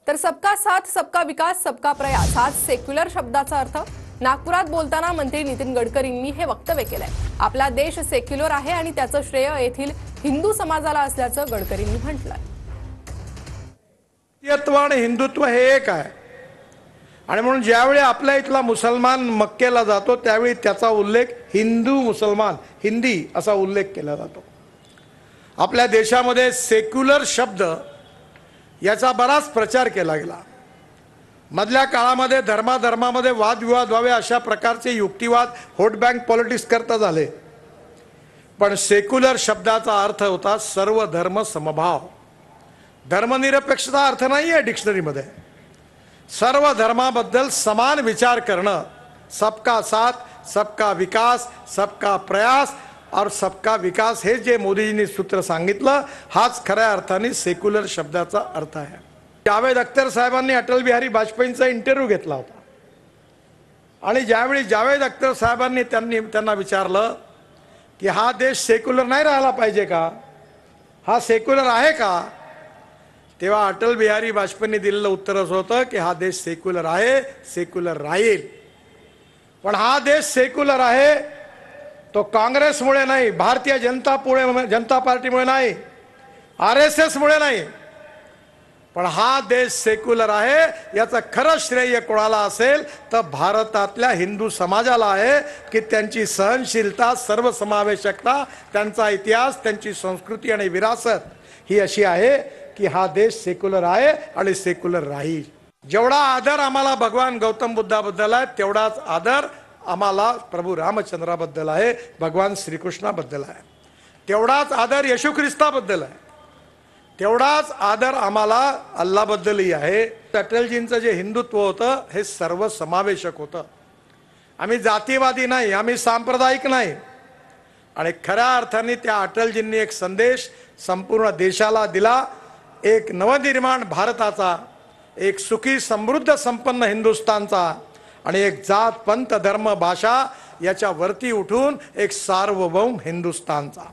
तर सबका साथ सबका विकास सबका प्रयास हाच सेक्युलर शब्दाचा अर्थ। नागपुरात बोलताना मंत्री नितीन गडकरींनी हे वक्तव्य केलंय। आपला देश सेक्युलर आहे आणि त्याचं श्रेय येथील हिंदू समाजाला असल्याचं गडकरींनी म्हटलंय। हिंदुत्व आणि हिंदुत्व हे एक आहे आणि म्हणून ज्यावेळी आपल्या इथला मुसलमान मक्केला जातो त्यावेळी त्याचा उल्लेख हिंदू मुसलमान हिंदी असा उल्लेख केला जातो। आपल्या देशामध्ये सेक्युलर शब्द याचा बराच प्रचार केला गेला। मधल्या काळामध्ये धर्माधर्मामध्ये वादविवाद व्हावे अशा प्रकारचे युक्तिवाद व्होट बँक पॉलिटिक्स करता झाले, पण सेक्युलर शब्दाचा अर्थ होता सर्व धर्म समभाव। धर्मनिरपेक्षता अर्थ नाही आहे डिक्शनरीमध्ये। सर्व धर्माबद्दल समान विचार करणं, सबका साथ सबका विकास सबका प्रयास और सबका विकास हे जे मोदीजींनी सूत्र सांगितलं हाच खऱ्या अर्थाने सेक्युलर शब्दाचा अर्थ आहे। जावेद अख्तर साहेबांनी अटल बिहारी वाजपेयींचा इंटरव्ह्यू घेतला होता आणि ज्यावेळी जावेद अख्तर साहेबांनी त्यांना विचारलं की हा देश सेक्युलर नाही राहिला पाहिजे का, हा सेक्युलर आहे का, तेव्हा अटल बिहारी वाजपेयींनी दिलेलं उत्तर असं होतं की हा देश सेक्युलर आहे, सेक्युलर राहील। पण हा देश सेक्युलर आहे तो काँग्रेसमुळे नाही, भारतीय जनता पार्टीमुळे नाही, RSS मुळे नाही, पण हा देश सेक्युलर आहे याचं खरं श्रेय कोणाला असेल तर भारतातल्या हिंदू समाजाला आहे की त्यांची सहनशीलता, सर्वसमावेशकता, त्यांचा इतिहास, त्यांची संस्कृती आणि विरासत ही अशी आहे की हा देश सेक्युलर आहे आणि सेक्युलर राहील। जेवढा आदर आम्हाला भगवान गौतम बुद्धाबद्दल आहे तेवढाच आदर आम्हाला प्रभू रामचंद्राबद्दल आहे, भगवान श्रीकृष्णाबद्दल आहे, तेवढाच आदर येशू ख्रिस्ताबद्दल आहे, तेवढाच आदर आम्हाला अल्लाहबद्दलही आहे। अटलजींचं जे हिंदुत्व होतं हे सर्वसमावेशक होतं। आम्ही जातीवादी नाही, आम्ही सांप्रदायिक नाही आणि खऱ्या अर्थाने त्या अटलजींनी एक संदेश संपूर्ण देशाला दिला, एक नवनिर्माण भारताचा, एक सुखी समृद्ध संपन्न हिंदुस्थानचा आणि एक जात पंथ धर्म भाषा याच्या वरती उठून एक सार्वभौम हिंदुस्थानचा।